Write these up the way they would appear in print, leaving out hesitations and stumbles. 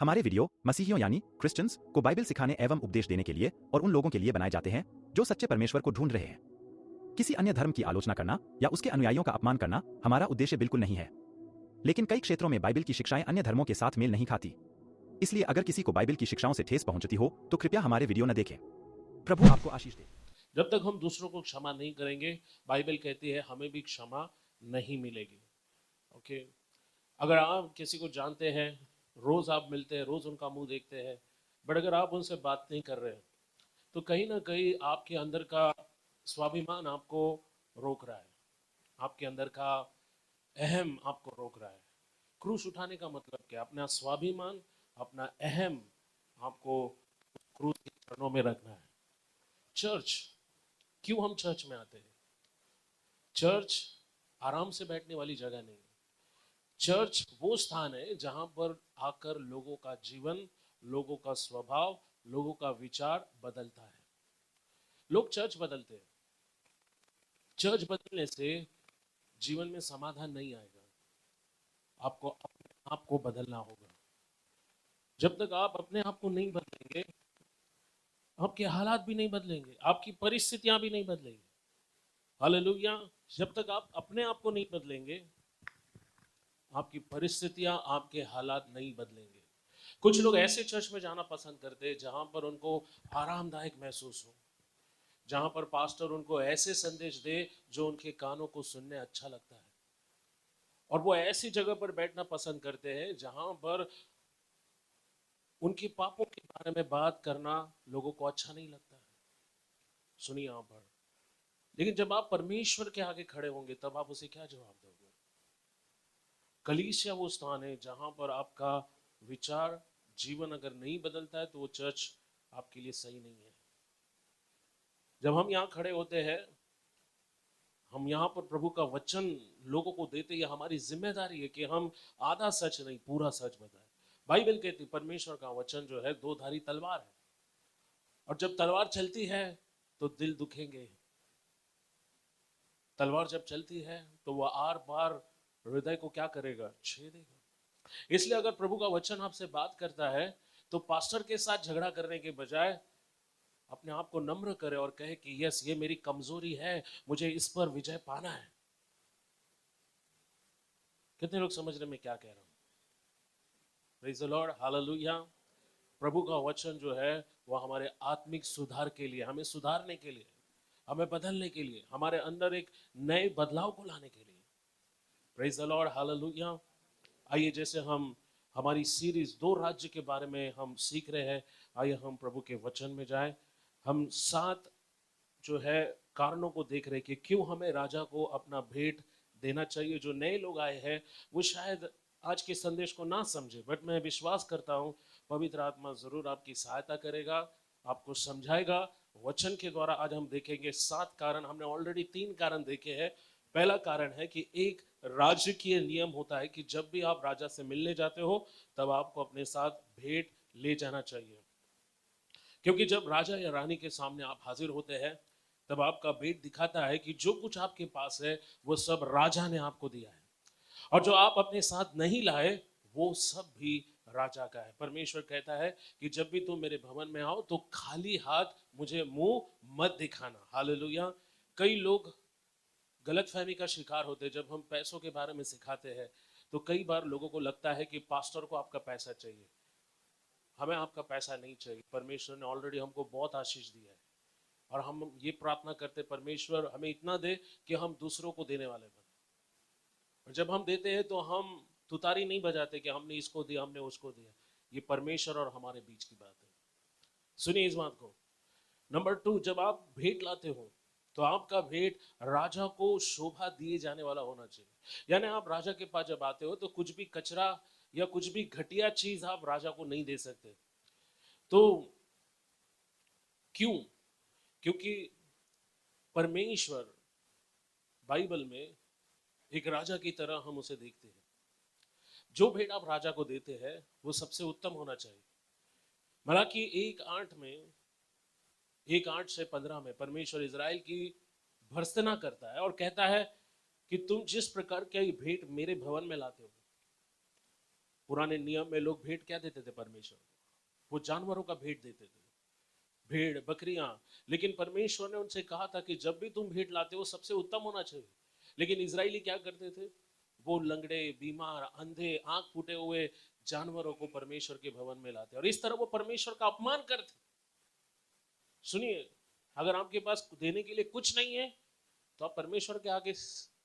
हमारे वीडियो मसीहियों यानी क्रिश्चियंस को बाइबल सिखाने एवं उपदेश देने के लिए और उन लोगों के लिए बनाए जाते हैं जो सच्चे परमेश्वर को ढूंढ रहे हैं। किसी अन्य धर्म की आलोचना करना या उसके अनुयायियों का अपमान करना हमारा उद्देश्य बिल्कुल नहीं है। लेकिन कई क्षेत्रों में बाइबल की शिक्षाएं अन्य धर्मों के साथ मेल नहीं खाती। इसलिए अगर किसी को बाइबल की शिक्षाओं से ठेस पहुंचती हो तो कृपया हमारे वीडियो न देखें। प्रभु आपको आशीष दे। जब तक हम दूसरों को क्षमा नहीं करेंगे, बाइबल कहती है हमें भी क्षमा नहीं मिलेगी। ओके, अगर आप किसी को जानते हैं, रोज आप मिलते हैं, रोज उनका मुंह देखते हैं, बट अगर आप उनसे बात नहीं कर रहे तो कहीं ना कहीं आपके अंदर का स्वाभिमान आपको रोक रहा है, आपके अंदर का अहम आपको रोक रहा है। क्रूस उठाने का मतलब क्या? अपना स्वाभिमान, अपना अहम आपको क्रूस के चरणों में रखना है। चर्च, क्यों हम चर्च में आते हैं? चर्च आराम से बैठने वाली जगह नहीं है। चर्च वो स्थान है जहां पर आकर लोगों का जीवन, लोगों का स्वभाव, लोगों का विचार बदलता है। लोग चर्च बदलते हैं। चर्च बदलने से जीवन में समाधान नहीं आएगा, आपको अपने आप को बदलना होगा। जब तक आप अपने आप को नहीं बदलेंगे, आपके हालात भी नहीं बदलेंगे, आपकी परिस्थितियां भी नहीं बदलेंगी। हालेलुया। जब तक आप अपने आप को नहीं बदलेंगे, आपकी परिस्थितियां, आपके हालात नहीं बदलेंगे। कुछ लोग ऐसे चर्च में जाना पसंद करते हैं जहां पर उनको आरामदायक महसूस हो, जहां पर पास्टर उनको ऐसे संदेश दे जो उनके कानों को सुनने अच्छा लगता है। और वो ऐसी जगह पर बैठना पसंद करते हैं जहां पर उनके पापों के बारे में बात करना लोगों को अच्छा नहीं लगता है। सुनिए यहां पर, लेकिन जब आप परमेश्वर के आगे खड़े होंगे तब आप उसे क्या जवाब दोगे? कलीसिया वो स्थान है जहां पर आपका विचार, जीवन अगर नहीं बदलता है तो वो चर्च आपके लिए सही नहीं है। जब हम यहाँ खड़े होते हैं, हम यहाँ पर प्रभु का वचन लोगों को देते, ये हमारी जिम्मेदारी है कि हम आधा सच नहीं पूरा सच बताएं। बाइबल कहती परमेश्वर का वचन जो है दो धारी तलवार है, और जब तलवार चलती है तो दिल दुखेंगे। तलवार जब चलती है तो वह आर पार हृदय को क्या करेगा? छेदेगा। इसलिए अगर प्रभु का वचन आपसे बात करता है तो पास्टर के साथ झगड़ा करने के बजाय अपने आप को नम्र करे और कहे कि यस, ये मेरी कमजोरी है, मुझे इस पर विजय पाना है। कितने लोग समझ रहे मैं क्या कह रहा हूं? Praise the Lord, hallelujah. प्रभु का वचन जो है वह हमारे आत्मिक सुधार के लिए, हमें सुधारने के लिए, हमें बदलने के लिए, हमारे अंदर एक नए बदलाव को लाने के लिए। Praise the Lord, hallelujah. आइए, जैसे हम हमारी सीरीज दो राज्य के बारे में हम सीख रहे हैं, आइए हम प्रभु के वचन में जाएं। हम 7 जो है कारणों को देख रहे कि क्यों हमें राजा को अपना भेंट देना चाहिए। जो नए लोग आए हैं वो शायद आज के संदेश को ना समझे, बट मैं विश्वास करता हूँ पवित्र आत्मा जरूर आपकी सहायता करेगा, आपको समझाएगा। वचन के द्वारा आज हम देखेंगे 7 कारण। हमने ऑलरेडी 3 कारण देखे हैं। पहला कारण है कि एक राजकीय नियम होता है कि जब भी आप राजा से मिलने जाते हो तब आपको अपने साथ भेंट ले जाना चाहिए, क्योंकि जब राजा या रानी के सामने आप हाजिर होते हैं तब आपका भेंट दिखाता है कि जो कुछ आपके पास है वो सब राजा ने आपको दिया है, और जो आप अपने साथ नहीं लाए वो सब भी राजा का है। परमेश्वर कहता है कि जब भी तुम मेरे भवन में आओ तो खाली हाथ मुझे मुंह मत दिखाना। हालेलुया। कई लोग गलतफहमी का शिकार होते हैं। जब हम पैसों के बारे में सिखाते हैं तो कई बार लोगों को लगता है कि पास्टर को आपका पैसा चाहिए। हमें आपका पैसा नहीं चाहिए। परमेश्वर ने ऑलरेडी हमको बहुत आशीष दिया है, और हम ये प्रार्थना करते परमेश्वर हमें इतना दे कि हम दूसरों को देने वाले बने। और जब हम देते हैं तो हम तुतारी नहीं बजाते कि हमने इसको दिया, हमने उसको दिया। ये परमेश्वर और हमारे बीच की बात है। सुनिए इस बात को। नंबर 2, जब आप भेंट लाते हो तो आपका भेंट राजा को शोभा दिए जाने वाला होना चाहिए। यानी आप राजा के पास जब आते हो तो कुछ भी कचरा या कुछ भी घटिया चीज आप राजा को नहीं दे सकते। तो क्यों? क्योंकि परमेश्वर बाइबल में एक राजा की तरह हम उसे देखते हैं। जो भेंट आप राजा को देते हैं वो सबसे उत्तम होना चाहिए। मलाकी 1:8 में, 1:8 से 15 में परमेश्वर इजराइल की भर्त्सना करता है और कहता है कि तुम जिस प्रकार की भेंट मेरे भवन में लाते हो, पुराने नियम में लोग भेंट क्या देते थे परमेश्वर को? वो जानवरों का भेंट देते थे, भेड़ बकरियां। लेकिन परमेश्वर ने उनसे कहा था कि जब भी तुम भेंट लाते हो सबसे उत्तम होना चाहिए। लेकिन इजरायली क्या करते थे? वो लंगड़े, बीमार, अंधे, आंख फूटे हुए जानवरों को परमेश्वर के भवन में लाते और इस तरह वो परमेश्वर का अपमान करते। सुनिए, अगर आपके पास देने के लिए कुछ नहीं है तो आप परमेश्वर के आगे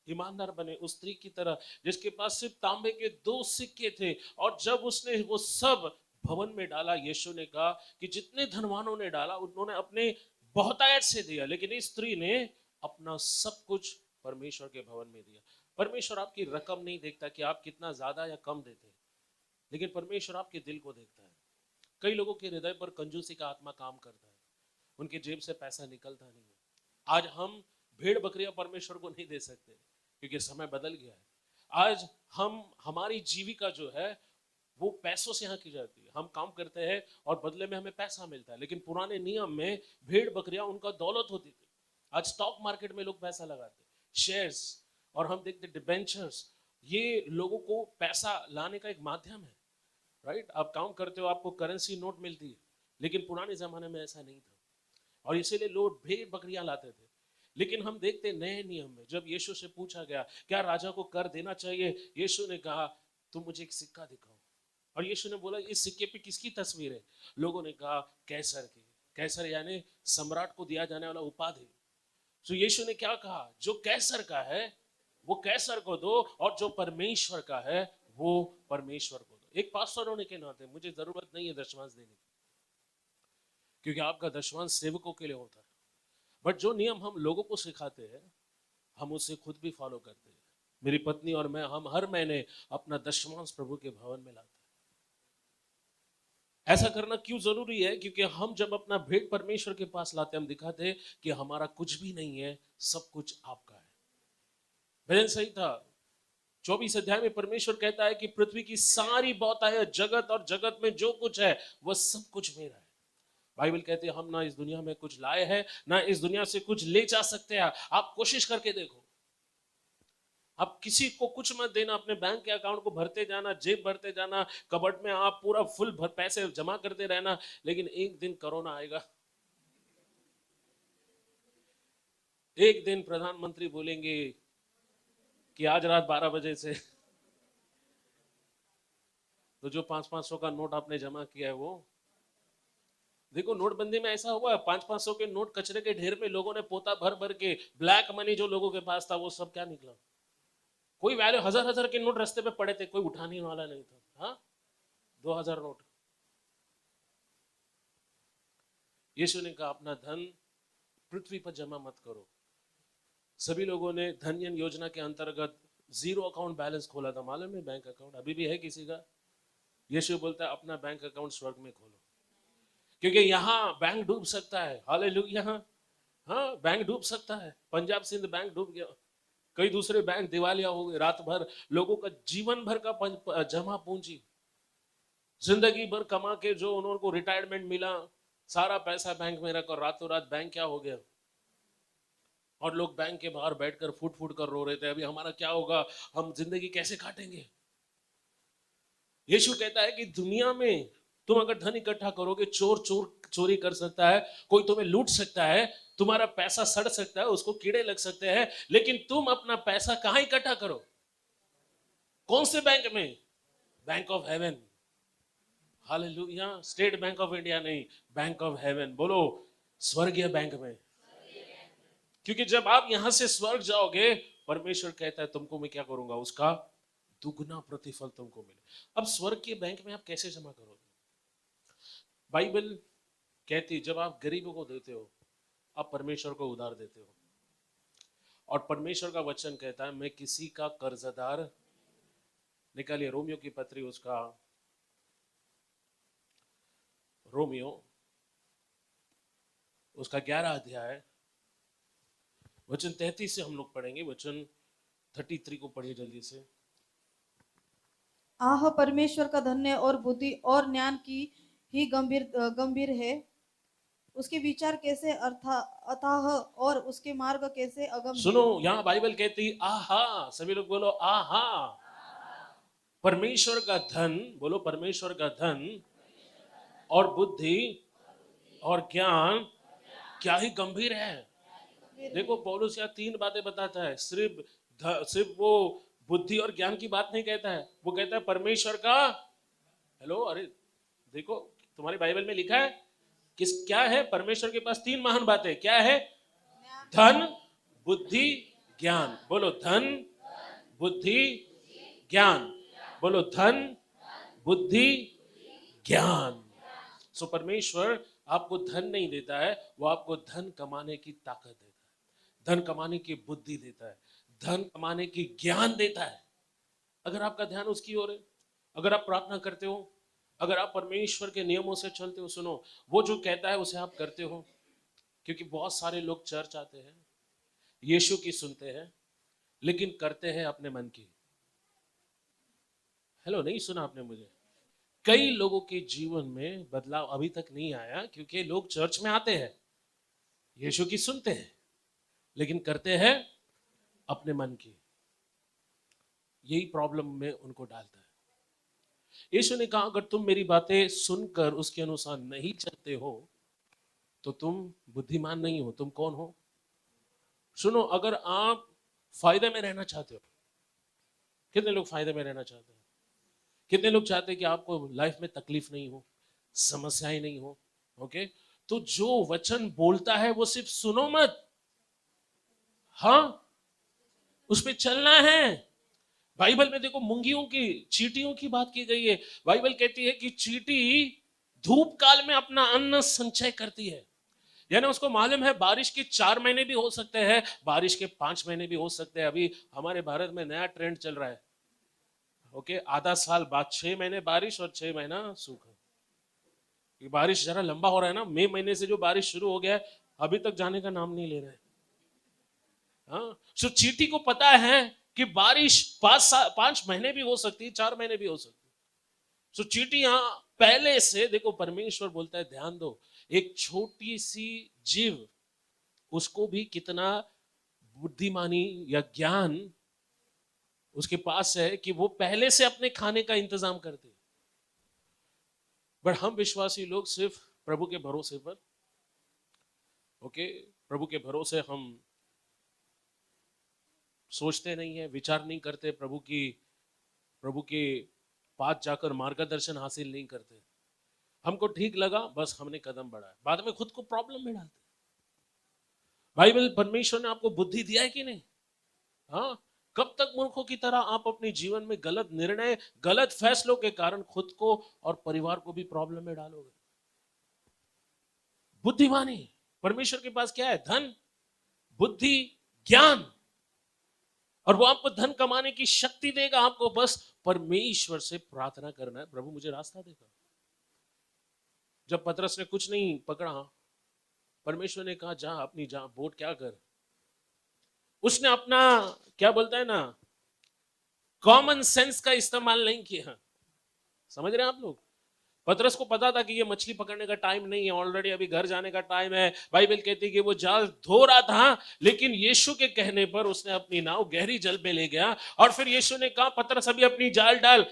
ईमानदार बने, उस स्त्री की तरह जिसके पास सिर्फ तांबे के 2 सिक्के थे और जब उसने वो सब भवन में डाला, यीशु ने कहा कि जितने धनवानों ने डाला उन्होंने अपने बहुतायत से दिया, लेकिन इस स्त्री ने अपना सब कुछ परमेश्वर के भवन में दिया। परमेश्वर आपकी रकम नहीं देखता कि आप कितना ज्यादा या कम देते हैं, लेकिन परमेश्वर आपके दिल को देखता है। कई लोगों के हृदय पर कंजूसी का आत्मा काम करता है, उनके जेब से पैसा निकलता नहीं है। आज हम भेड़ बकरियां परमेश्वर को नहीं दे सकते क्योंकि समय बदल गया है। आज हमारी जीविका जो है वो पैसों से यहाँ की जाती है। हम काम करते हैं और बदले में हमें पैसा मिलता है, लेकिन पुराने नियम में भेड़ बकरियां उनका दौलत होती थी। आज स्टॉक मार्केट में लोग पैसा लगाते, शेयर्स, और हम देखते डिबेंचर्स, ये लोगों को पैसा लाने का एक माध्यम है। राइट, आप काम करते हो, आपको करेंसी नोट मिलती है, लेकिन पुराने जमाने में ऐसा नहीं था और इसीलिए लोग भेड़ बकरियां लाते थे। लेकिन हम देखते नए नियम में जब यीशु से पूछा गया क्या राजा को कर देना चाहिए, यीशु ने कहा तुम मुझे एक सिक्का दिखाओ। और यीशु ने बोला इस सिक्के पे किसकी तस्वीर है? लोगों ने कहा कैसर की। कैसर यानी सम्राट को दिया जाने वाला उपाधि। तो यीशु ने क्या कहा? जो कैसर का है वो कैसर को दो और जो परमेश्वर का है वो परमेश्वर को दो। एक पास्टर होने के नाते मुझे जरूरत नहीं है दशमांश देने की, क्योंकि आपका दशमांश सेवकों के लिए होता है। बट जो नियम हम लोगों को सिखाते हैं हम उसे खुद भी फॉलो करते हैं। मेरी पत्नी और मैं, हम हर महीने अपना दशमांश प्रभु के भवन में लाते हैं। ऐसा करना क्यों जरूरी है? क्योंकि हम जब अपना भेंट परमेश्वर के पास लाते हम दिखाते हैं कि हमारा कुछ भी नहीं है, सब कुछ आपका है। भजन सही था, 24 अध्याय में परमेश्वर कहता है कि पृथ्वी की सारी बहुतायत, जगत और जगत में जो कुछ है वह सब कुछ मेरा है। बाइबल कहते हैं हम ना इस दुनिया में कुछ लाए हैं ना इस दुनिया से कुछ ले जा सकते हैं। आप कोशिश करके देखो, आप किसी को कुछ मत देना, अपने बैंक के अकाउंट को भरते जाना, जेब भरते जाना, कबर्ड में आप पूरा फुल पैसे जमा करते रहना, लेकिन एक दिन कोरोना आएगा, एक दिन प्रधानमंत्री बोलेंगे कि आज रात 12 बजे से तो जो 500-500 का नोट आपने जमा किया है वो देखो। नोटबंदी में ऐसा हुआ 500-500 के नोट कचरे के ढेर में लोगों ने पोता भर भर के, ब्लैक मनी जो लोगों के पास था वो सब क्या निकला? कोई वैल्यू, 1000 के नोट रास्ते पे पड़े थे, कोई उठाने वाला नहीं था। हाँ, 2000 नोट। यीशु ने कहा अपना धन पृथ्वी पर जमा मत करो। सभी लोगों ने धनयन योजना के अंतर्गत जीरो अकाउंट बैलेंस खोला था, मालूम है? बैंक अकाउंट अभी भी है किसी का? यीशु बोलता है अपना बैंक अकाउंट स्वर्ग में खोलो, क्योंकि यहाँ बैंक डूब सकता है। हालेलुया। हाँ, बैंक डूब सकता है। पंजाब सिंध बैंक डूब गया, कई दूसरे बैंक दिवालिया हो गए। रात भर लोगों का जीवन भर का जमा पूंजी, जिंदगी भर कमा के जो उनको रिटायरमेंट मिला, सारा पैसा बैंक में रखा और रातों रात बैंक क्या हो गया? और लोग बैंक के बाहर बैठकर फूट फूट कर रो रहे थे, अभी हमारा क्या होगा, हम जिंदगी कैसे काटेंगे? यीशु कहता है कि दुनिया में तुम अगर धन इकट्ठा करोगे, चोरी कर सकता है, कोई तुम्हें लूट सकता है, तुम्हारा पैसा सड़ सकता है, उसको कीड़े लग सकते हैं, लेकिन तुम अपना पैसा कहां इकट्ठा करो? कौन से बैंक में? Bank of haven. Hallelujah. State bank of India नहीं, बैंक ऑफ हेवन। बोलो स्वर्गीय बैंक में। क्योंकि जब आप यहां से स्वर्ग जाओगे, परमेश्वर कहता है तुमको मैं क्या करूंगा, उसका दुगना प्रतिफल तुमको मिले। अब स्वर्ग के बैंक में आप कैसे जमा करोगे? बाइबल कहती जब आप गरीबों को देते हो आप परमेश्वर को उधार देते हो, और परमेश्वर का वचन कहता है मैं किसी का कर्जदार। निकालिए रोमियो की पत्री, उसका रोमियो उसका 11 अध्याय वचन 33 से हम लोग पढ़ेंगे। वचन 33 को पढ़िए जल्दी से। आह परमेश्वर का धन्य और बुद्धि और ज्ञान की ही गंभीर है, उसके विचार कैसे अथाह और उसके मार्ग कैसे अगम। सुनो, यहाँ बाइबल कहती आहा, सभी लोग बोलो आहा। परमेश्वर का धन, बोलो परमेश्वर का धन और बुद्धि और ज्ञान क्या ही गंभीर है। देखो पौलुस यहाँ 3 बातें बताता है, सिर्फ वो बुद्धि और ज्ञान की बात नहीं कहता है, वो कहता है परमेश्वर का, हेलो, अरे देखो तुम्हारी बाइबल में लिखा है क्या है, परमेश्वर के पास 3 महान बातें, क्या है? धन, बुद्धि, ज्ञान। बोलो धन, बुद्धि, ज्ञान। बोलो धन, बुद्धि, ज्ञान। सो परमेश्वर आपको धन नहीं देता है, वो आपको धन कमाने की ताकत देता है, धन कमाने की बुद्धि देता है, धन कमाने की ज्ञान देता है। अगर आपका ध्यान उसकी ओर है, अगर आप प्रार्थना करते हो, अगर आप परमेश्वर के नियमों से चलते हो, सुनो वो जो कहता है उसे आप करते हो। क्योंकि बहुत सारे लोग चर्च आते हैं, यीशु की सुनते हैं, लेकिन करते हैं अपने मन की। हेलो, नहीं सुना आपने मुझे? कई लोगों के जीवन में बदलाव अभी तक नहीं आया क्योंकि लोग चर्च में आते हैं, यीशु की सुनते हैं, लेकिन करते हैं अपने मन की। यही प्रॉब्लम में उनको डालता है। यीशु ने कहा अगर तुम मेरी बातें सुनकर उसके अनुसार नहीं चलते हो तो तुम बुद्धिमान नहीं हो। तुम कौन हो? सुनो, अगर आप फायदे में रहना चाहते हो, कितने लोग फायदे में रहना चाहते हैं? कितने लोग चाहते हैं कि आपको लाइफ में तकलीफ नहीं हो, समस्याएं नहीं हो? ओके, तो जो वचन बोलता है वो सिर्फ सुनो मत, हाँ उस पे चलना है। बाइबल में देखो मुंगियों की, चींटियों की बात की गई है। बाइबल कहती है कि चींटी धूप काल में अपना अन्न संचय करती है, यानी उसको मालूम है बारिश के 4 महीने भी हो सकते हैं, बारिश के 5 महीने भी हो सकते हैं। अभी हमारे भारत में नया ट्रेंड चल रहा है, ओके, आधा साल बाद 6 महीने बारिश और 6 महीना सूखा। बारिश जरा लंबा हो रहा है ना, मई महीने से जो बारिश शुरू हो गया है अभी तक जाने का नाम नहीं ले रहा है। हाँ, सो चींटी को पता है कि बारिश 5 महीने भी हो सकती है, 4 महीने भी हो सकती है। सो चींटी यहां पहले से, देखो परमेश्वर बोलता है ध्यान दो, एक छोटी सी जीव, उसको भी कितना बुद्धिमानी या ज्ञान उसके पास है कि वो पहले से अपने खाने का इंतजाम करते हैं। बट हम विश्वासी लोग सिर्फ प्रभु के भरोसे पर, ओके, प्रभु के भरोसे हम सोचते नहीं है, विचार नहीं करते, प्रभु के पास जाकर मार्गदर्शन हासिल नहीं करते। हमको ठीक लगा, बस हमने कदम बढ़ाया, बाद में खुद को प्रॉब्लम में डालते। बाइबल, परमेश्वर ने आपको बुद्धि दिया है कि नहीं? हाँ, कब तक मूर्खों की तरह आप अपने जीवन में गलत निर्णय, गलत फैसलों के कारण खुद को और परिवार को भी प्रॉब्लम में डालोगे? बुद्धिमानी परमेश्वर के पास क्या है? धन, बुद्धि, ज्ञान, और वो आपको धन कमाने की शक्ति देगा। आपको बस परमेश्वर से प्रार्थना करना है, प्रभु मुझे रास्ता देगा। जब पतरस ने कुछ नहीं पकड़ा, परमेश्वर ने कहा जा अपनी जा बोट क्या कर, उसने अपना, क्या बोलता है ना, कॉमन सेंस का इस्तेमाल नहीं किया। समझ रहे हैं आप लोग? पतरस को पता था कि ये मछली पकड़ने का टाइम नहीं है, ऑलरेडी अभी घर जाने का टाइम है। बाइबल कहती है कि वो जाल धो रहा था, लेकिन यीशु के कहने पर उसने अपनी नाव गहरी जल में ले गया। और फिर यीशु ने कहा पतरस अभी अपनी जाल डाल।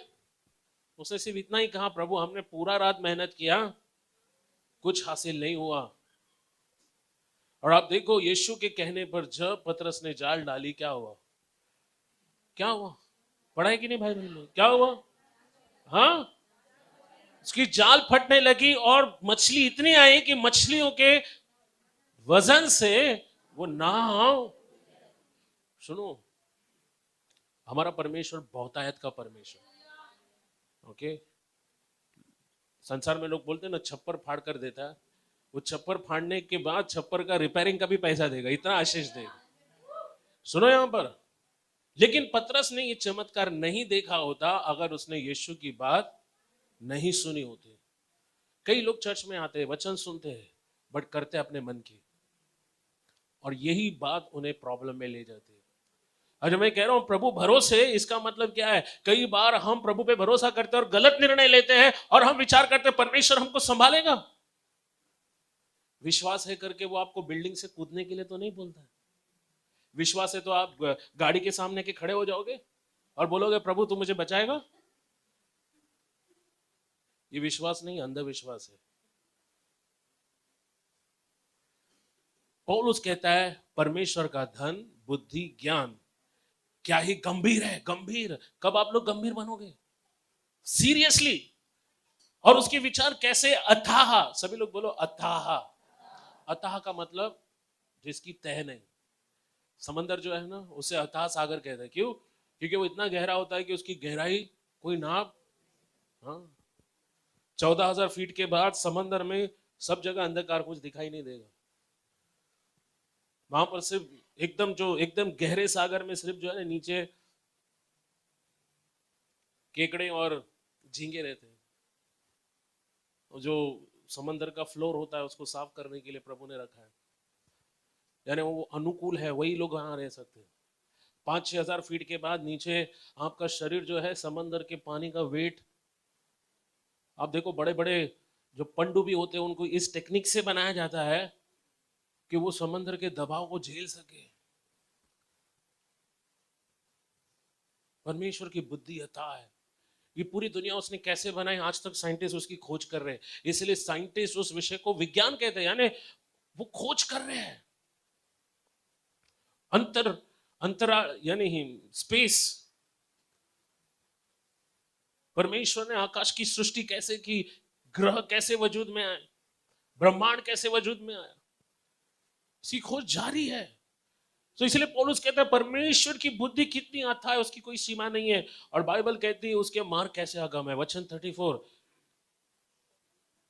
उसने सिर्फ इतना ही कहा, प्रभु हमने पूरा रात मेहनत किया, कुछ हासिल नहीं हुआ। और आप देखो यीशु के कहने पर जब पतरस ने जाल डाली, क्या हुआ? क्या हुआ? पढ़ा है कि नहीं बाइबल में? क्या हुआ? हाँ, उसकी जाल फटने लगी और मछली इतनी आई कि मछलियों के वजन से वो नाव, सुनो, हमारा परमेश्वर बहुतायत का परमेश्वर, ओके। संसार में लोग बोलते हैं ना, छप्पर फाड़ कर देता है, वो छप्पर फाड़ने के बाद छप्पर का रिपेयरिंग का भी पैसा देगा, इतना आशीष देगा। सुनो यहां पर, लेकिन पतरस ने ये चमत्कार नहीं देखा होता अगर उसने यीशु की बात नहीं सुनी होती। कई लोग चर्च में आते हैं, वचन सुनते हैं, बट करते अपने मन की, और यही बात उन्हें प्रॉब्लम में ले जाती है। और मैं कह रहा हूं प्रभु भरोसे, इसका मतलब क्या है? कई बार हम प्रभु पे भरोसा करते हैं और गलत निर्णय लेते हैं, और हम विचार करते हैं परमेश्वर हमको संभालेगा। विश्वास है करके वो आपको बिल्डिंग से कूदने के लिए तो नहीं बोलता है। विश्वास है तो आप गाड़ी के सामने के खड़े हो जाओगे और बोलोगे प्रभु तू मुझे बचाएगा? ये विश्वास नहीं, अंधविश्वास है। पौलुस कहता है परमेश्वर का धन, बुद्धि, ज्ञान क्या ही गंभीर है, गंभीर। कब आप लोग गंभीर बनोगे? सीरियसली। और उसके विचार कैसे अथाह, सभी लोग बोलो अथाह। अथाह का मतलब जिसकी तह नहीं। समंदर जो है ना, उसे अथाह सागर कहते हैं। क्यों? क्योंकि वो इतना गहरा होता है कि उसकी गहराई कोई नाप, हाँ, 14,000 फीट के बाद समंदर में सब जगह अंधकार, कुछ दिखाई नहीं देगा। वहां पर सिर्फ एकदम गहरे सागर में सिर्फ जो है ना नीचे केकड़े और झींगे रहते हैं। जो समंदर का फ्लोर होता है उसको साफ करने के लिए प्रभु ने रखा है, यानी वो अनुकूल है, वही लोग वहां रह सकते हैं। 5-6 हजार फीट के बाद नीचे आपका शरीर जो है समंदर के पानी का वेट, आप देखो बड़े बड़े जो पनडुब्बी होते हैं उनको इस टेक्निक से बनाया जाता है कि वो समंदर के दबाव को झेल सके। परमेश्वर की बुद्धि अथाह है। ये पूरी दुनिया उसने कैसे बनाई, आज तक साइंटिस्ट उसकी खोज कर रहे हैं। इसलिए साइंटिस्ट उस विषय को विज्ञान कहते हैं, यानी वो खोज कर रहे हैं। अंतराल यानी स्पेस। परमेश्वर ने आकाश की सृष्टि कैसे की, ग्रह कैसे वजूद में आए, ब्रह्मांड कैसे वजूद में आया, इसकी खोज जारी है। तो इसलिए पौलुस कहता है परमेश्वर की बुद्धि कितनी अथाह है, उसकी कोई सीमा नहीं है। और बाइबल कहती है उसके मार्ग कैसे अगम है। वचन 34,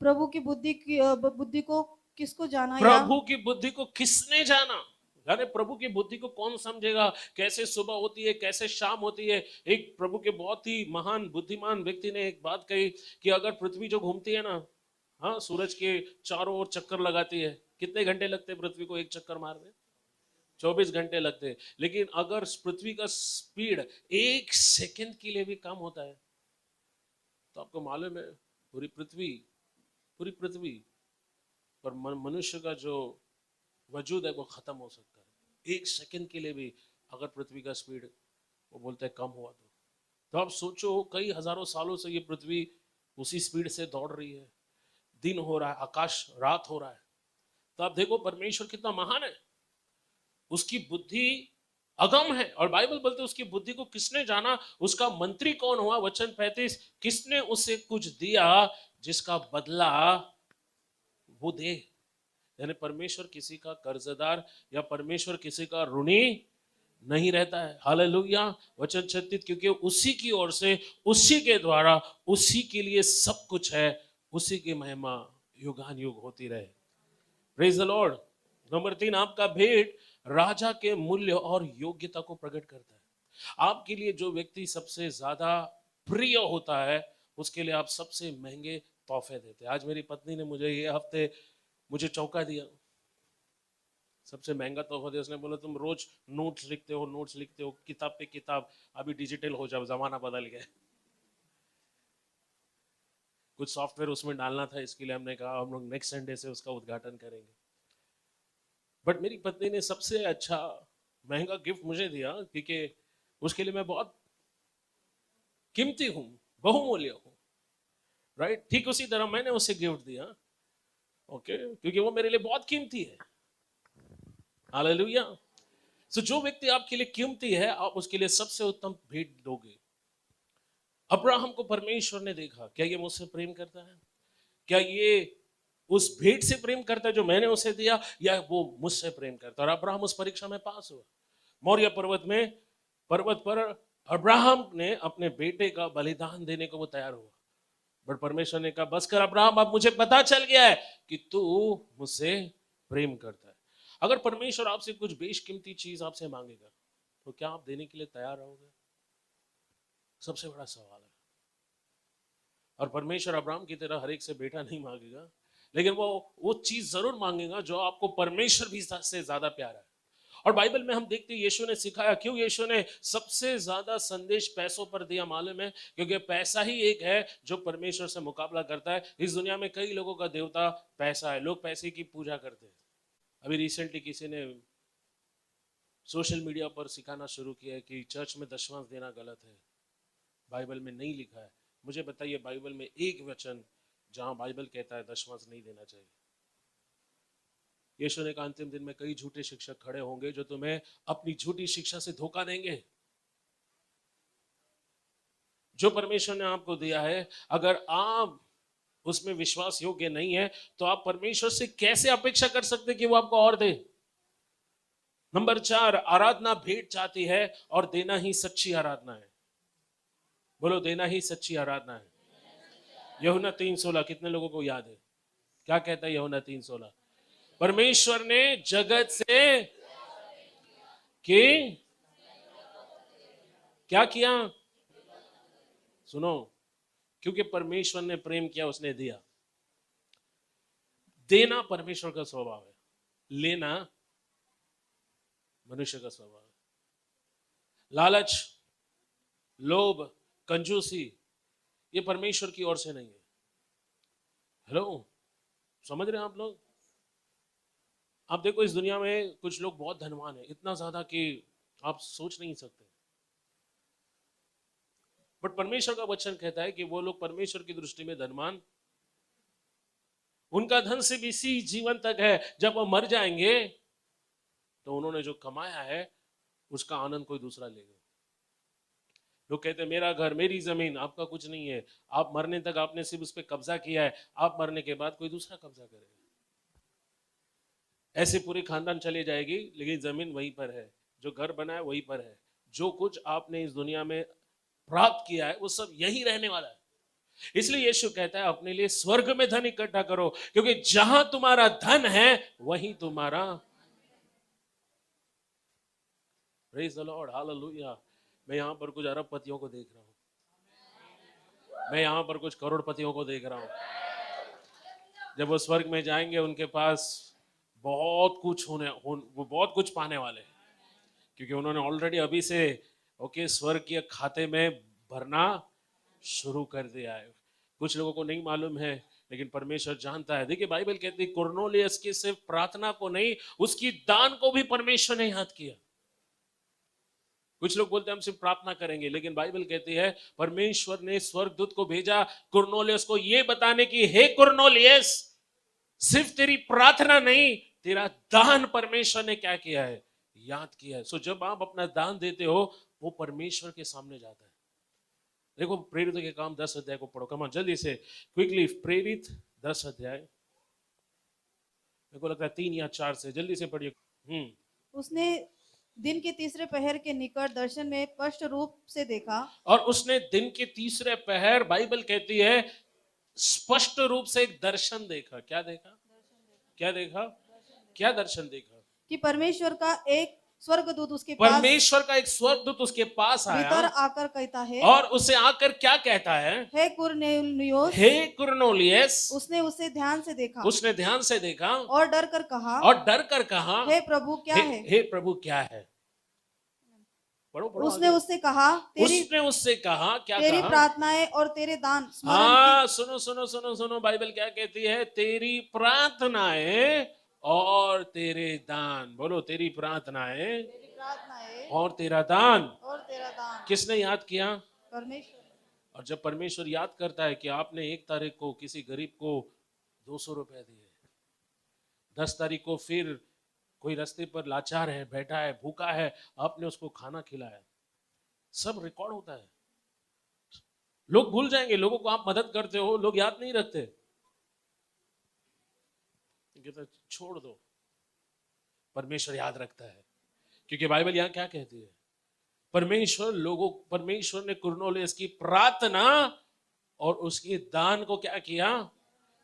प्रभु की बुद्धि को किसको जाना, या प्रभु की बुद्धि को किसने जाना। यानी प्रभु की बुद्धि को कौन समझेगा, कैसे सुबह होती है, कैसे शाम होती है। एक प्रभु के बहुत ही महान बुद्धिमान व्यक्ति ने एक बात कही कि अगर पृथ्वी जो घूमती है ना, हाँ, सूरज के चारों ओर चक्कर लगाती है, कितने घंटे लगते हैं पृथ्वी को एक चक्कर मारने? 24 घंटे लगते हैं। लेकिन अगर पृथ्वी का स्पीड 1 सेकंड के लिए भी कम होता है तो आपको मालूम है पूरी पृथ्वी पर मनुष्य का जो वजूद है वो खत्म हो सकता है। 1 सेकंड के लिए भी अगर पृथ्वी का स्पीड, वो बोलते हैं, कम हुआ तो आप सोचो कई हजारों सालों से ये पृथ्वी उसी स्पीड से दौड़ रही है। दिन हो रहा है, आकाश रात हो रहा है। तो आप देखो परमेश्वर कितना महान है, उसकी बुद्धि अगम है। और बाइबल बोलते उसकी बुद्धि को किसने जाना, उसका मंत्री कौन हुआ। वचन 35, किसने उसे कुछ दिया जिसका बदला वो दे। यानी परमेश्वर किसी का कर्जदार या परमेश्वर किसी का ऋणी नहीं रहता है। हालेलुया। वचन 36, क्योंकि उसी की ओर से, उसी के द्वारा, उसी के लिए सब कुछ है, उसी की महिमा युगान युग होती रहे। Praise the Lord. नंबर 3, आपका भेंट राजा के मूल्य और योग्यता को प्रकट करता है। आपके लिए जो व्यक्ति सबसे ज्यादा प्रिय होता है उसके लिए आप सबसे महंगे तोहफे देते हैं। आज मेरी पत्नी ने मुझे ये हफ्ते मुझे चौंका दिया। सबसे महंगा तोहफा दिया। उसने बोला तुम रोज नोट्स लिखते हो, किताब पे किताब। अभी डिजिटल हो जाओ, जमाना बदल गया। कुछ सॉफ्टवेयर उसमें डालना था, इसके लिए हमने कहा हम लोग नेक्स्ट संडे से उसका उद्घाटन करेंगे। बट मेरी पत्नी ने सबसे अच्छा महंगा गिफ्ट मुझे दिया, क्योंकि उसके लिए मैं बहुत कीमती हूं, बहुमूल्य हूं। राइट, ठीक उसी तरह मैंने उसे गिफ्ट दिया, ओके, क्योंकि वो मेरे लिए बहुत कीमती है। हालेलुया। सो जो व्यक्ति आपके लिए कीमती है, आप उसके लिए सबसे उत्तम भेंट दोगे। अब्राहम को परमेश्वर ने देखा, क्या ये मुझसे प्रेम करता है, क्या ये उस भेंट से प्रेम करता है जो मैंने उसे दिया, या वो मुझसे प्रेम करता है। और अब्राहम उस परीक्षा में पास हुआ। मौर्य पर्वत पर अब्राहम ने अपने बेटे का बलिदान देने को वो तैयार हुआ। बट परमेश्वर ने कहा बस कर अब्राहम, अब मुझे पता चल गया है कि तू मुझसे प्रेम करता है। अगर परमेश्वर आपसे कुछ बेशकीमती चीज आपसे मांगेगा तो क्या आप देने के लिए तैयार रहोगे? सबसे बड़ा सवाल है। और परमेश्वर अब्राहम की तरह हर एक से बेटा नहीं मांगेगा, लेकिन वो चीज जरूर मांगेगा जो आपको परमेश्वर भी से ज्यादा प्यारा है। और बाइबल में हम देखते हैं यीशु ने सिखाया। क्यों यीशु ने सबसे ज्यादा संदेश पैसों पर दिया मालूम है? क्योंकि पैसा ही एक है जो परमेश्वर से मुकाबला करता है। इस दुनिया में कई लोगों का देवता पैसा है, लोग पैसे की पूजा करते हैं। अभी रिसेंटली किसी ने सोशल मीडिया पर सिखाना शुरू किया है कि चर्च में दशमांश देना गलत है, बाइबल में नहीं लिखा है। मुझे बताइए बाइबल में एक वचन जहां बाइबल कहता है दशमांश नहीं देना चाहिए। यीशु ने कहा अंतिम दिन में कई झूठे शिक्षक खड़े होंगे जो तुम्हें अपनी झूठी शिक्षा से धोखा देंगे। जो परमेश्वर ने आपको दिया है, अगर आप उसमें विश्वास योग्य नहीं है तो आप परमेश्वर से कैसे अपेक्षा कर सकते कि वो आपको और दे। नंबर 4, आराधना भेंट चाहती है और देना ही सच्ची आराधना है। बोलो, देना ही सच्ची आराधना है। यूहन्ना 3:16 कितने लोगों को याद है? क्या कहता है यूहन्ना 3:16? परमेश्वर ने जगत से कि क्या किया? सुनो, क्योंकि परमेश्वर ने प्रेम किया, उसने दिया। देना परमेश्वर का स्वभाव है, लेना मनुष्य का स्वभाव है। लालच, लोभ, कंजूसी ये परमेश्वर की ओर से नहीं है। हेलो, समझ रहे हैं आप लोग? आप देखो इस दुनिया में कुछ लोग बहुत धनवान है, इतना ज्यादा कि आप सोच नहीं सकते। बट परमेश्वर का वचन कहता है कि वो लोग परमेश्वर की दृष्टि में धनवान, उनका धन सिर्फ इसी जीवन तक है। जब वो मर जाएंगे तो उन्होंने जो कमाया है उसका आनंद कोई दूसरा लेगा। लोग कहते हैं मेरा घर, मेरी जमीन। आपका कुछ नहीं है। आप मरने तक आपने सिर्फ उस पर कब्जा किया है, आप मरने के बाद कोई दूसरा कब्जा करेगा। ऐसे पूरी खानदान चली जाएगी, लेकिन जमीन वहीं पर है, जो घर बना है वहीं पर है। जो कुछ आपने इस दुनिया में प्राप्त किया है वो सब यही रहने वाला है। इसलिए यीशु कहता है अपने लिए स्वर्ग में धन इकट्ठा करो, क्योंकि जहां तुम्हारा धन है वहीं तुम्हारा। Praise the Lord, hallelujah. मैं यहां पर कुछ अरबपतियों को देख रहा हूं, मैं यहां पर कुछ करोड़पतियों को देख रहा हूं। जब वो स्वर्ग में जाएंगे उनके पास बहुत कुछ वो बहुत कुछ पाने वाले हैं, क्योंकि उन्होंने ऑलरेडी अभी से स्वर्ग के खाते में भरना शुरू कर दिया है। कुछ लोगों को नहीं मालूम है, लेकिन परमेश्वर जानता है। देखिए बाइबल कहती है कुरनेलियुस की सिर्फ प्रार्थना को नहीं, उसकी दान को भी परमेश्वर ने याद किया। कुछ लोग बोलते हैं हम सिर्फ प्रार्थना करेंगे, लेकिन बाइबल कहती है परमेश्वर ने स्वर्गदूत को भेजा कुरनेलियुस को ये बताने की, हे कुरनेलियुस, सिर्फ तेरी प्रार्थना नहीं, तेरा दान परमेश्वर ने क्या किया है? याद किया है। सो जब आप अपना दान देते हो वो परमेश्वर के सामने जाता है। देखो प्रेरितों के काम 10 अध्याय को पढ़ो, कमा जल्दी से क्विकली। प्रेरित 10 अध्याय, मेरे को लगता है 3 या 4 से, जल्दी से पढ़िए। उसने दिन के तीसरे पहर के निकट दर्शन में स्पष्ट रूप से देखा। और उसने दिन के तीसरे पहर, बाइबल कहती है स्पष्ट रूप से एक दर्शन देखा। क्या देखा? क्या देखा? क्या दर्शन देखा? कि परमेश्वर का एक स्वर्गदूत उसके परमेश्वर का एक स्वर्गदूत उसके पास आया, भीतर आकर कहता है, और उसे आकर क्या कहता है? हे कुरनेलियुस, हे कुरनेलियुस। उसने उसे ध्यान से देखा, उसने ध्यान से देखा और डर कर कहा, हे प्रभु क्या है? हे प्रभु क्या है? पढ़ो पढ़ो। उसने उससे कहा, क्या तेरी कहा? प्रार्थनाएं और तेरे दान सुनो सुनो सुनो सुनो, बाइबल क्या कहती है? तेरी प्रार्थनाएं और तेरे दान। बोलो, तेरी प्रार्थनाएं और तेरा दान। किसने याद किया? परमेश्वर। और जब परमेश्वर याद करता है कि आपने 1 तारीख को किसी गरीब को 200 रुपए दिए, 10 तारीख को फिर कोई रास्ते पर लाचार है, बैठा है, भूखा है, आपने उसको खाना खिलाया, सब रिकॉर्ड होता है। लोग भूल जाएंगे, लोगों को आप मदद करते हो, लोग याद नहीं रखते। छोड़ दो, परमेश्वर याद रखता है, क्योंकि बाइबल यहां क्या कहती है? परमेश्वर ने कुरनेलियुस की प्रार्थना और उसके दान को क्या किया?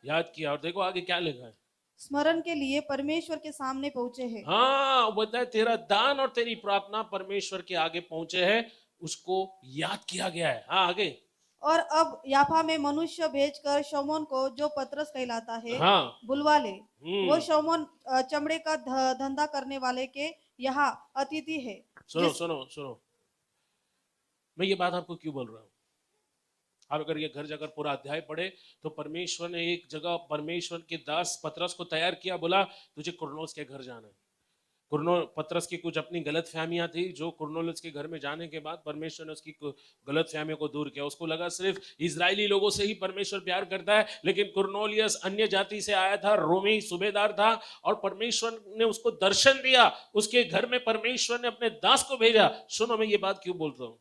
याद किया। और देखो आगे क्या लिखा है? स्मरण के लिए परमेश्वर के सामने पहुंचे हैं। हाँ, बताए तेरा दान और तेरी प्रार्थना परमेश्वर के आगे पहुंचे हैं, उसको याद किया गया है। हाँ आगे। और अब याफा में मनुष्य भेजकर शमौन को, जो पतरस कहलाता है, बुलवा ले। वो शमौन चमड़े का धंधा करने वाले के यहाँ अतिथि है। सुनो सुनो सुनो, मैं ये बात आपको क्यों बोल रहा हूँ? आप अगर ये घर जाकर पूरा अध्याय पढ़े तो परमेश्वर ने एक जगह परमेश्वर के दास पतरस को तैयार किया, बोला तुझे कुरनेलियुस के घर जाना है। पतरस की कुछ अपनी गलत फहमियां थी, जो कुरनेलियुस के घर में जाने के बाद परमेश्वर ने उसकी गलत फहमियों को दूर किया। उसको लगा सिर्फ इजरायली लोगों से ही परमेश्वर प्यार करता है, लेकिन कुरनेलियुस अन्य जाति से आया था, रोमी सूबेदार था, और परमेश्वर ने उसको दर्शन दिया। उसके घर में परमेश्वर ने अपने दास को भेजा। सुनो, मैं ये बात क्यों बोलता हूं,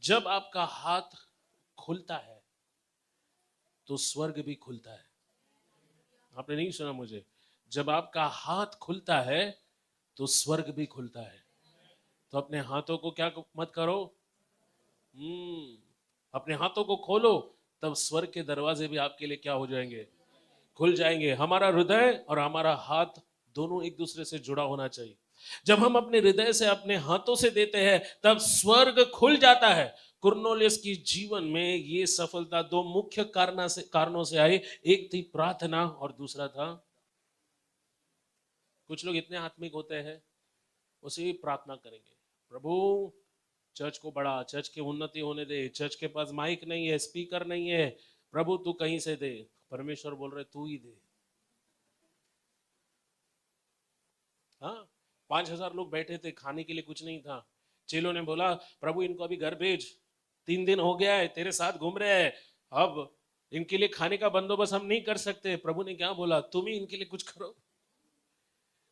जब आपका हाथ खुलता है तो स्वर्ग भी खुलता है। आपने नहीं सुना मुझे? जब आपका हाथ खुलता है तो स्वर्ग भी खुलता है। तो अपने हाथों को क्या मत करो, अपने हाथों को खोलो, तब स्वर्ग के दरवाजे भी आपके लिए क्या हो जाएंगे, खुल जाएंगे। हमारा हृदय और हमारा हाथ दोनों एक दूसरे से जुड़ा होना चाहिए। जब हम अपने हृदय से अपने हाथों से देते हैं तब स्वर्ग खुल जाता है। कुरनेलियुस की जीवन में ये सफलता दो मुख्य कारणों से आई। एक थी प्रार्थना और दूसरा था, कुछ लोग इतने आत्मिक होते हैं, उसे प्रार्थना करेंगे, प्रभु चर्च को बढ़ा, चर्च की उन्नति होने दे, चर्च के पास माइक नहीं है, स्पीकर नहीं है, प्रभु तू कहीं से दे। परमेश्वर बोल रहे तू ही दे। हाँ, 5,000 लोग बैठे थे, खाने के लिए कुछ नहीं था। चेलों ने बोला प्रभु इनको अभी घर भेज, 3 दिन हो गया है तेरे साथ घूम रहे हैं, अब इनके लिए खाने का बंदोबस्त हम नहीं कर सकते। प्रभु ने क्या बोला, तुम ही इनके लिए कुछ करो।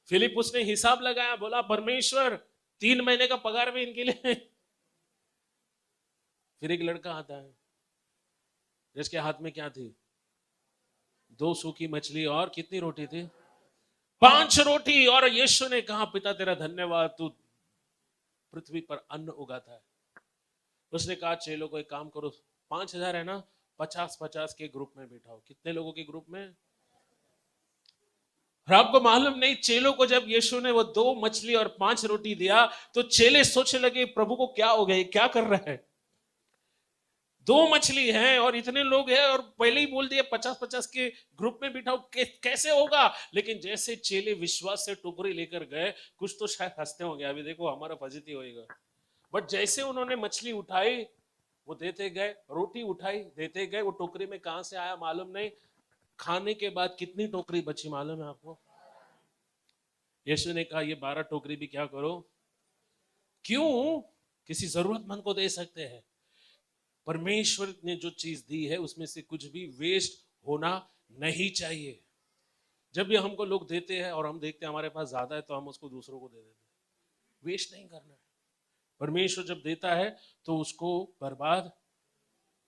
फिलिपुस ने हिसाब लगाया, बोला परमेश्वर 3 महीने का पगार भी इनके लिए। फिर एक लड़का आता है जिसके हाथ में क्या थी, 2 सूखी मछली और कितनी रोटी थी, 5 रोटी। और यीशु ने कहा पिता तेरा धन्यवाद, तू पृथ्वी पर अन्न उगाता है। उसने कहा चेलों को एक काम करो, 5,000 है ना, 50-50 के ग्रुप में बैठाओ। कितने लोगों के ग्रुप में? और आपको मालूम नहीं, चेलों को जब यीशु ने वो 2 मछली और 5 रोटी दिया तो चेले सोचने लगे प्रभु को क्या हो गया, क्या कर रहा है, 2 मछली है और इतने लोग हैं, और पहले ही बोल दिया 50-50 के ग्रुप में बिठाओ, कैसे होगा। लेकिन जैसे चेले विश्वास से टोकरी लेकर गए, कुछ तो शायद हंसते होंगे, अभी देखो हमारा फजीती होएगा, बट जैसे उन्होंने मछली उठाई वो देते गए, रोटी उठाई देते गए, वो टोकरी में कहां से आया मालूम नहीं। खाने के बाद कितनी टोकरी बची मालूम है आपको? यीशु ने कहा ये 12 टोकरी भी क्या करो, क्यों, किसी जरूरतमंद को दे सकते हैं। परमेश्वर ने जो चीज दी है उसमें से कुछ भी वेस्ट होना नहीं चाहिए। जब भी हमको लोग देते हैं और हम देखते हैं हमारे पास ज्यादा है तो हम उसको दूसरों को दे देते हैं, वेस्ट नहीं करना है। परमेश्वर जब देता है तो उसको बर्बाद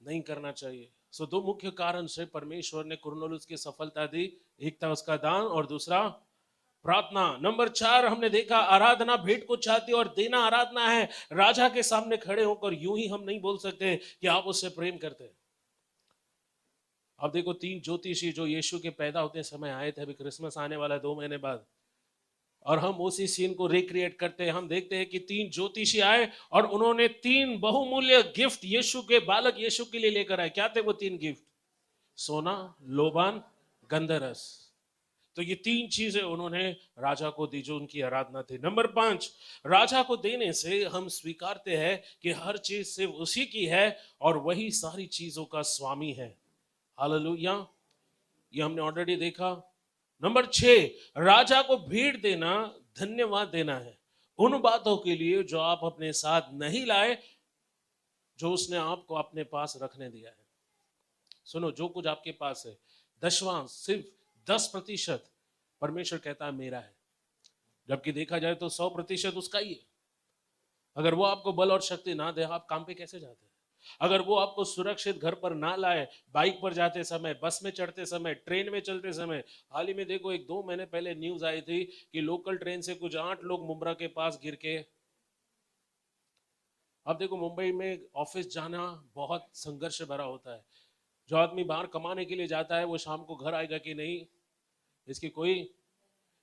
नहीं करना चाहिए। सो 2 मुख्य कारण से परमेश्वर ने कुरनेलियुस की सफलता दी, एक था उसका दान और दूसरा प्रार्थना। नंबर 4 हमने देखा, आराधना भेंट को चाहती और देना आराधना है। राजा के सामने खड़े होकर यूं ही हम नहीं बोल सकते कि आप उससे प्रेम करते हैं। अब देखो 3 ज्योतिषी जो यीशु के पैदा होते समय आए थे, अभी क्रिसमस आने वाला है 2 महीने बाद, और हम उसी सीन को रिक्रिएट करते हैं। हम देखते हैं कि 3 ज्योतिषी आए और उन्होंने 3 बहुमूल्य गिफ्ट यीशु के बालक यीशु के लिए लेकर आए। क्या थे वो 3 गिफ्ट? सोना, लोबान, गंधरस। तो ये 3 चीजें उन्होंने राजा को दी जो उनकी आराधना थी। नंबर 5, राजा को देने से हम स्वीकारते हैं कि हर चीज सिर्फ उसी की है और वही सारी चीजों का स्वामी है। हालेलुया, ये हमने ऑलरेडी देखा। नंबर 6, राजा को भेंट देना धन्यवाद देना है उन बातों के लिए जो आप अपने साथ नहीं लाए, जो उसने आपको अपने पास रखने दिया है। सुनो, जो कुछ आपके पास है, दशवांश सिर्फ 10% परमेश्वर कहता है मेरा है, जबकि देखा जाए तो 100% उसका ही है। अगर वो आपको बल और शक्ति ना दे, आप काम पे कैसे जाते हैं? अगर वो आपको सुरक्षित घर पर ना लाए, बाइक पर जाते समय, बस में चढ़ते समय, ट्रेन में चलते समय। हाल ही में देखो, 1-2 महीने पहले न्यूज आई थी कि लोकल ट्रेन से कुछ 8 लोग मुंब्रा के पास गिर के। अब देखो मुंबई में ऑफिस जाना बहुत संघर्ष भरा होता है। जो आदमी बाहर कमाने के लिए जाता है वो शाम को घर आएगा कि नहीं, इसकी कोई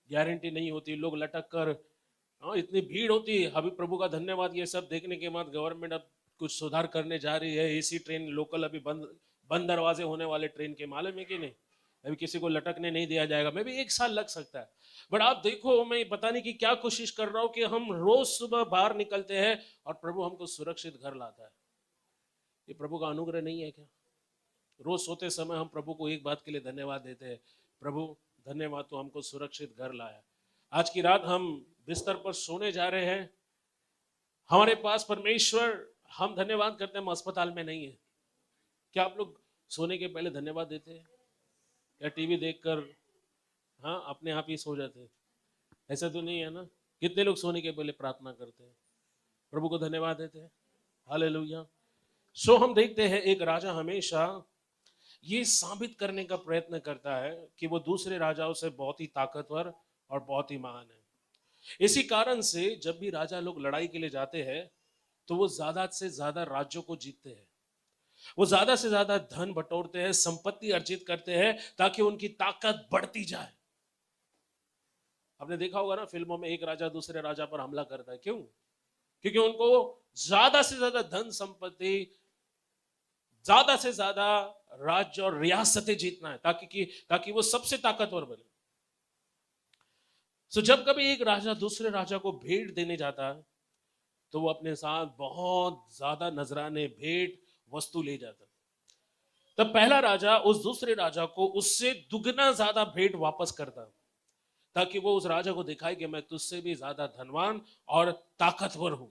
गारंटी नहीं होती। लोग लटक कर, इतनी भीड़ होती है। अभी प्रभु का धन्यवाद, ये सब देखने के बाद गवर्नमेंट अब कुछ सुधार करने जा रही है। एसी ट्रेन लोकल अभी बंद दरवाजे होने वाले ट्रेन के, मालूम है कि नहीं? अभी किसी को लटकने नहीं दिया जाएगा। मैं भी 1 साल लग सकता है, बट आप देखो, मैं पता नहीं कि क्या कोशिश कर रहा हूं कि हम रोज सुबह बाहर निकलते हैं और प्रभु हमको सुरक्षित घर लाता है। ये प्रभु का अनुग्रह नहीं है क्या? रोज सोते समय हम प्रभु को एक बात के लिए धन्यवाद देते हैं प्रभु धन्यवाद, तो हमको सुरक्षित घर लाया। आज की रात हम बिस्तर पर सोने जा रहे हैं, हमारे पास परमेश्वर, हम धन्यवाद करते हैं हम अस्पताल में नहीं है। क्या आप लोग सोने के पहले धन्यवाद देते हैं या टीवी देखकर हाँ अपने आप ही सो जाते हैं? ऐसा तो नहीं है ना। कितने लोग सोने के पहले प्रार्थना करते हैं, प्रभु को धन्यवाद देते हैं? हालेलुया। सो हम देखते हैं एक राजा हमेशा ये साबित करने का प्रयत्न करता है कि वो दूसरे राजाओं से बहुत ही ताकतवर और बहुत ही महान है। इसी कारण से जब भी राजा लोग लड़ाई के लिए जाते हैं तो वो ज्यादा से ज्यादा राज्यों को जीतते हैं, वो ज्यादा से ज्यादा धन बटोरते हैं, संपत्ति अर्जित करते हैं ताकि उनकी ताकत बढ़ती जाए। आपने देखा होगा ना फिल्मों में, एक राजा दूसरे राजा पर हमला करता है, क्यों? क्योंकि उनको ज्यादा से ज्यादा धन संपत्ति, ज्यादा से ज्यादा राज्य और रियासतें जीतना है ताकि वो सबसे ताकतवर बने। तो जब कभी एक राजा दूसरे राजा को भेंट देने जाता है तो वो अपने साथ बहुत ज्यादा नजराने, भेंट, वस्तु ले जाता है। तब पहला राजा उस दूसरे राजा को उससे दुगना ज्यादा भेंट वापस करता, ताकि वो उस राजा को दिखाए कि मैं तुझसे भी ज्यादा धनवान और ताकतवर हूं।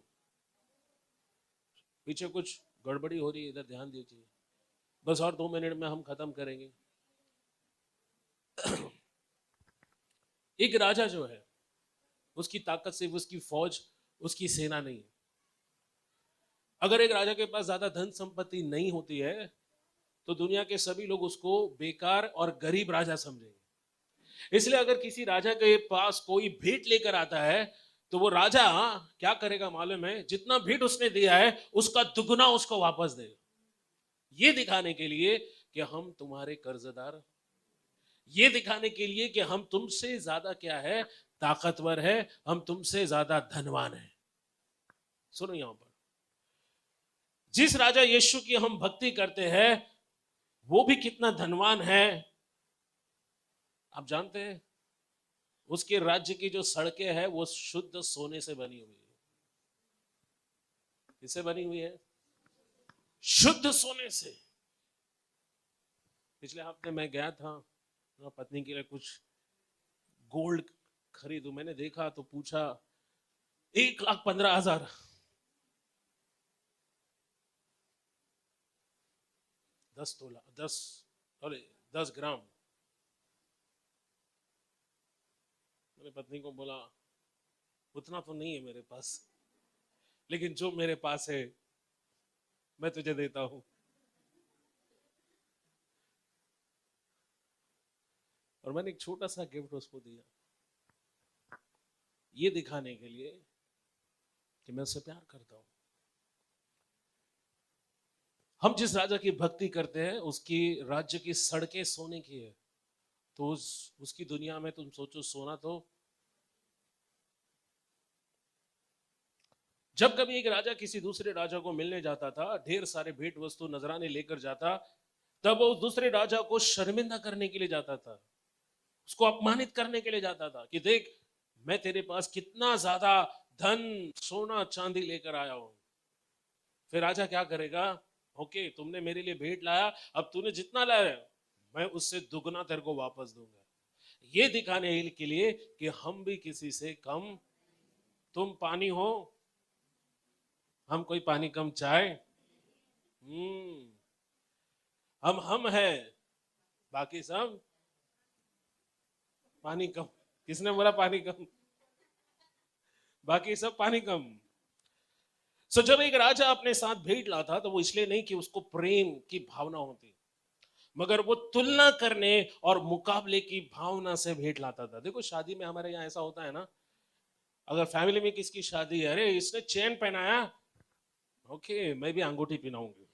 पीछे कुछ गड़बड़ी हो रही है, इधर ध्यान दीजिए। बस और 2 मिनट में हम खत्म करेंगे। एक राजा जो है उसकी ताकत से उसकी फौज, उसकी सेना नहीं है। अगर एक राजा के पास ज्यादा धन संपत्ति नहीं होती है तो दुनिया के सभी लोग उसको बेकार और गरीब राजा समझेंगे। इसलिए अगर किसी राजा के पास कोई भेंट लेकर आता है तो वो राजा क्या करेगा मालूम है? जितना भेंट उसने दिया है उसका दुगना उसको वापस देगा, ये दिखाने के लिए कि हम तुम्हारे कर्जदार, ये दिखाने के लिए कि हम तुमसे ज्यादा क्या है, ताकतवर है, हम तुमसे ज्यादा धनवान है। सुनो यहां पर, जिस राजा यीशु की हम भक्ति करते हैं वो भी कितना धनवान है आप जानते हैं? उसके राज्य की जो सड़कें हैं वो शुद्ध सोने से बनी हुई है। किससे बनी हुई है? शुद्ध सोने से। पिछले हफ्ते मैं गया था पत्नी के लिए कुछ गोल्ड खरीदूं, मैंने देखा तो पूछा 1,15,000। 10 तोला, 10 ग्राम। मैंने पत्नी को बोला उतना तो नहीं है मेरे पास, लेकिन जो मेरे पास है मैं तुझे देता हूं। और मैंने एक छोटा सा गिफ्ट उसको दिया, ये दिखाने के लिए कि मैं उससे प्यार करता हूं। हम जिस राजा की भक्ति करते हैं उसकी राज्य की सड़कें सोने की है, तो उसकी दुनिया में तुम सोचो सोना तो। जब कभी एक राजा किसी दूसरे राजा को मिलने जाता था, ढेर सारे भेंट वस्तु नजराने लेकर जाता, तब वो दूसरे राजा को शर्मिंदा करने के लिए जाता था, उसको अपमानित करने के लिए जाता था कि देख मैं तेरे पास कितना ज्यादा धन, सोना, चांदी लेकर आया हूं। फिर राजा क्या करेगा? ओके, तुमने मेरे लिए भेंट लाया, अब तूने जितना लाया मैं उससे दुगना तेरे को वापस दूंगा। ये दिखाने के लिए कि हम भी किसी से कम, तुम पानी हो, हम कोई पानी कम चाय, हम है, बाकी सब पानी कम। किसने बोला पानी कम? बाकी सब पानी कम। सो जब एक राजा अपने साथ भेंट लाता तो वो इसलिए नहीं कि उसको प्रेम की भावना होती, मगर वो तुलना करने और मुकाबले की भावना से भेंट लाता था। देखो शादी में हमारे यहाँ ऐसा होता है ना, अगर फैमिली में किसकी शादी है, अरे इसने चेन पहनाया, ओके मैं भी अंगूठी पहनाऊंगी।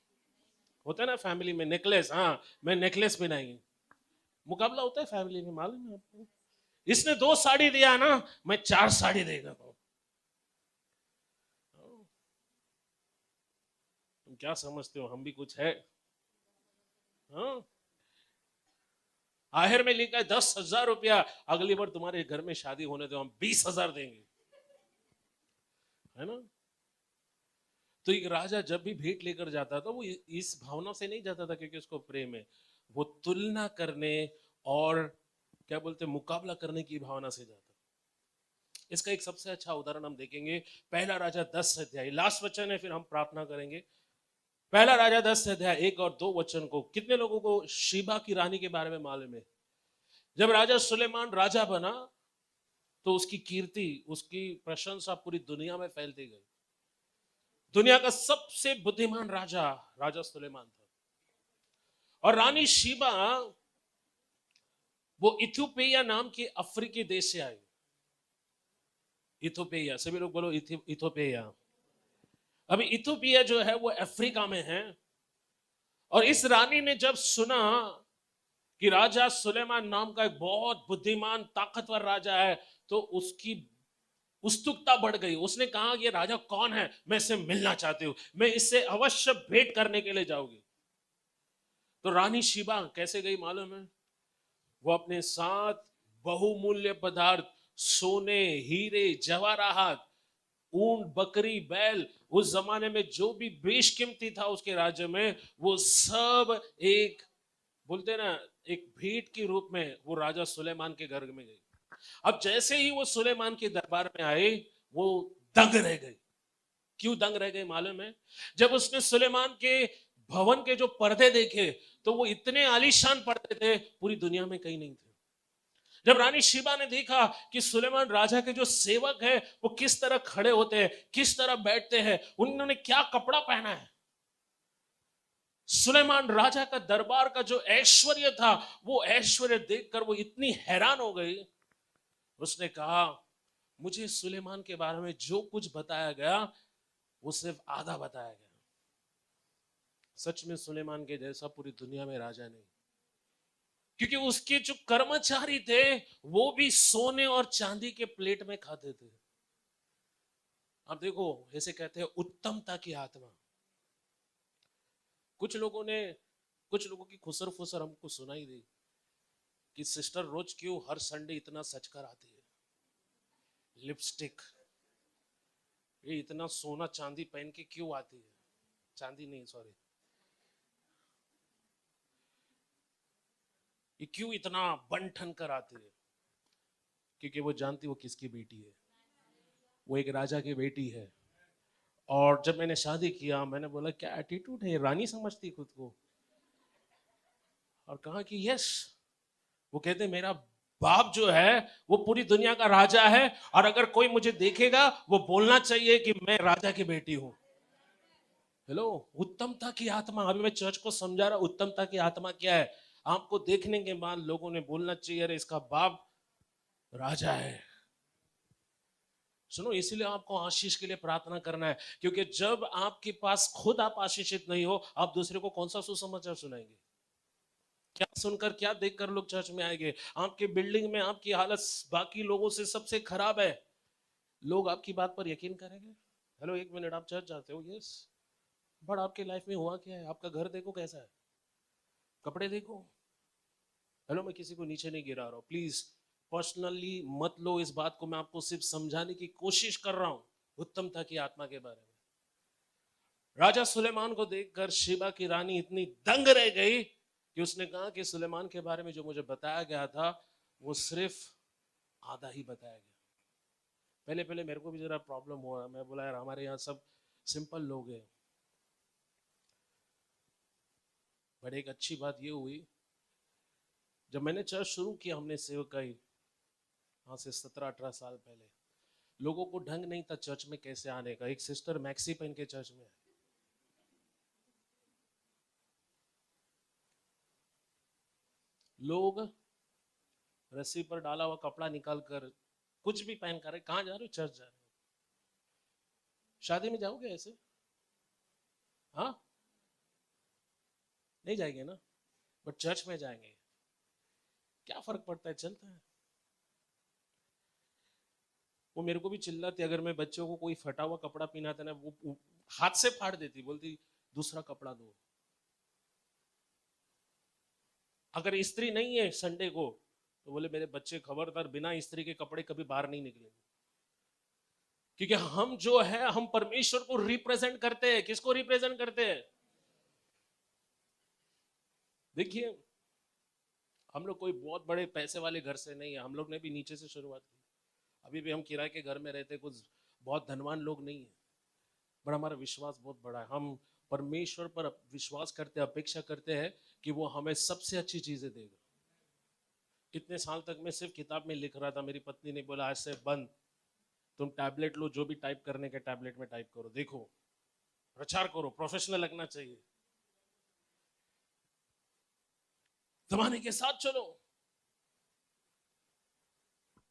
होता है ना फैमिली में, नेकलेस, हाँ मैं नेकलेस पहनाएंगे। मुकाबला होता है फैमिली में, मालूम है आपको? इसने 2 साड़ी दिया ना, मैं 4 साड़ी देगा। तुम क्या समझते हो हम भी कुछ है? हाँ, आखिर में लिखा है 10,000 रुपया, अगली बार तुम्हारे घर में शादी होने दो हम 20,000 देंगे, है ना? तो एक राजा जब भी भेंट लेकर जाता था वो इस भावना से नहीं जाता था क्योंकि उसको प्रेम है, वो तुलना करने और क्या बोलते हैं, मुकाबला करने की भावना से जाता। इसका एक सबसे अच्छा उदाहरण हम देखेंगे पहला राजा 10 अध्याय, लास्ट वचन है, फिर हम प्रार्थना करेंगे। पहला राजा 10 अध्याय 1 और 2 वचन को कितने लोगों को शीबा की रानी के बारे में मालूम है? जब राजा सुलेमान राजा बना तो उसकी कीर्ति, उसकी प्रशंसा पूरी दुनिया में फैलती गई। दुनिया का सबसे बुद्धिमान राजा राजा सुलेमान था। और रानी शीबा वो इथियोपिया नाम के अफ्रीकी देश से आई। इथियोपिया, सभी लोग बोलो इथियोपिया। अभी इथियोपिया जो है वो अफ्रीका में है। और इस रानी ने जब सुना कि राजा सुलेमान नाम का एक बहुत बुद्धिमान ताकतवर राजा है, तो उसकी उत्सुकता बढ़ गई। उसने कहा ये राजा कौन है, मैं इससे मिलना चाहती हूं, मैं इससे अवश्य भेंट करने के लिए जाऊंगी। तो रानी शीबा कैसे गई मालूम है? वो अपने साथ बहुमूल्य पदार्थ, सोने, हीरे, जवाहरात, ऊंट, बकरी, बैल, उस जमाने में जो भी बेशकीमती था उसके राज्य में, वो सब एक बोलते ना एक भेंट के रूप में वो राजा सुलेमान के घर में गई। अब जैसे ही वो सुलेमान के दरबार में आए, वो दंग रह गई। क्यों दंग रह गई मालूम है? जब उसने सुलेमान के भवन के जो पर्दे देखे तो वो इतने आलीशान पर्दे थे, पूरी दुनिया में कहीं नहीं थे। जब रानी शीबा ने देखा कि सुलेमान राजा के जो सेवक है वो किस तरह खड़े होते हैं, किस तरह बैठते हैं, उन्होंने क्या कपड़ा पहना है, सुलेमान राजा का दरबार का जो ऐश्वर्य था, वो ऐश्वर्य देखकर वो इतनी हैरान हो गई। उसने कहा मुझे सुलेमान के बारे में जो कुछ बताया गया वो सिर्फ आधा बताया गया। सच में सुलेमान के जैसा पूरी दुनिया में राजा नहीं, क्योंकि उसके जो कर्मचारी थे वो भी सोने और चांदी के प्लेट में खाते थे। आप देखो, ऐसे कहते हैं उत्तमता की आत्मा। कुछ लोगों की खुसर फुसर हमको सुनाई दी कि सिस्टर रोज क्यों हर संडे इतना सच कर आती है, लिपस्टिक, ये इतना सोना चांदी पहन के क्यों आती है, चांदी नहीं सॉरी, ये क्यों इतना बन ठन कर आती है? क्योंकि वो जानती वो किसकी बेटी है, वो एक राजा की बेटी है। और जब मैंने शादी किया, मैंने बोला क्या एटीट्यूड है, रानी समझती खुद को। और कहा कि यस, वो कहते मेरा बाप जो है वो पूरी दुनिया का राजा है, और अगर कोई मुझे देखेगा वो बोलना चाहिए कि मैं राजा की बेटी हूं। हेलो, उत्तमता की आत्मा। अभी मैं चर्च को समझा रहा, उत्तमता की आत्मा क्या है। आपको देखने के बाद लोगों ने बोलना चाहिए अरे इसका बाप राजा है। सुनो, इसीलिए आपको आशीष के लिए प्रार्थना करना है, क्योंकि जब आपके पास खुद आप आशीषित नहीं हो, आप दूसरे को कौन सा सुसमाचार सुनाएंगे? क्या सुनकर, क्या देखकर लोग चर्च में आएंगे? आपके बिल्डिंग में आपकी हालत बाकी लोगों से सबसे खराब है, लोग आपकी बात पर यकीन करेंगे? हेलो, एक मिनट, आप चर्च जाते हो, यस, बट आपके लाइफ में हुआ क्या है? आपका घर देखो कैसा है, कपड़े देखो। हेलो, मैं किसी को नीचे नहीं गिरा रहा हूं, प्लीज पर्सनली मत लो इस बात को, मैं आपको सिर्फ समझाने की कोशिश कर रहा हूं उत्तमता की आत्मा के बारे में। राजा सुलेमान को देखकर शीबा की रानी इतनी दंग रह गई कि उसने कहा कि सुलेमान के बारे में जो मुझे बताया गया था वो सिर्फ आधा ही बताया गया। पहले पहले मेरे को भी जरा प्रॉब्लम हुआ, मैं बोला यार हमारे यहाँ सब सिंपल लोग हैं। बट एक अच्छी बात ये हुई, जब मैंने चर्च शुरू किया, हमने सेवकाई हाँ से 17-18 साल पहले, लोगों को ढंग नहीं था चर्च में कैसे आने का। एक सिस्टर मैक्सी पहन के चर्च में आई, लोग रस्सी पर डाला हुआ कपड़ा निकाल कर कुछ भी पहन कर, कहां जा रहे हो? चर्च जा रहे हो। शादी में जाओगे ऐसे? हाँ, नहीं जाएंगे ना, बट चर्च में जाएंगे, क्या फर्क पड़ता है, चलता है। वो मेरे को भी चिल्लाती, अगर मैं बच्चों को कोई फटा हुआ कपड़ा पहनाता ना, वो हाथ से फाड़ देती, बोलती दूसरा कपड़ा दो। अगर इस्त्री नहीं है संडे को तो बोले मेरे बच्चे खबरदार बिना इस्त्री के कपड़े कभी बाहर नहीं निकलेंगे। क्योंकि हम जो है, हम परमेश्वर को रिप्रेजेंट करते हैं। किसको रिप्रेजेंट करते हैं? देखिए, हम लोग कोई बहुत बड़े पैसे वाले घर से नहीं है, हम लोग ने भी नीचे से शुरुआत की। अभी भी हम किराए के घर में रहते, कुछ बहुत धनवान लोग नहीं है, पर हमारा विश्वास बहुत बड़ा है। हम परमेश्वर पर विश्वास करते, अपेक्षा करते हैं कि वो हमें सबसे अच्छी चीजें देगा। इतने साल तक मैं सिर्फ किताब में लिख रहा था, मेरी पत्नी ने बोला आज से बंद, तुम टैबलेट लो, जो भी टाइप करने के टैबलेट में टाइप करो, देखो प्रचार करो, प्रोफेशनल लगना चाहिए, जमाने के साथ चलो।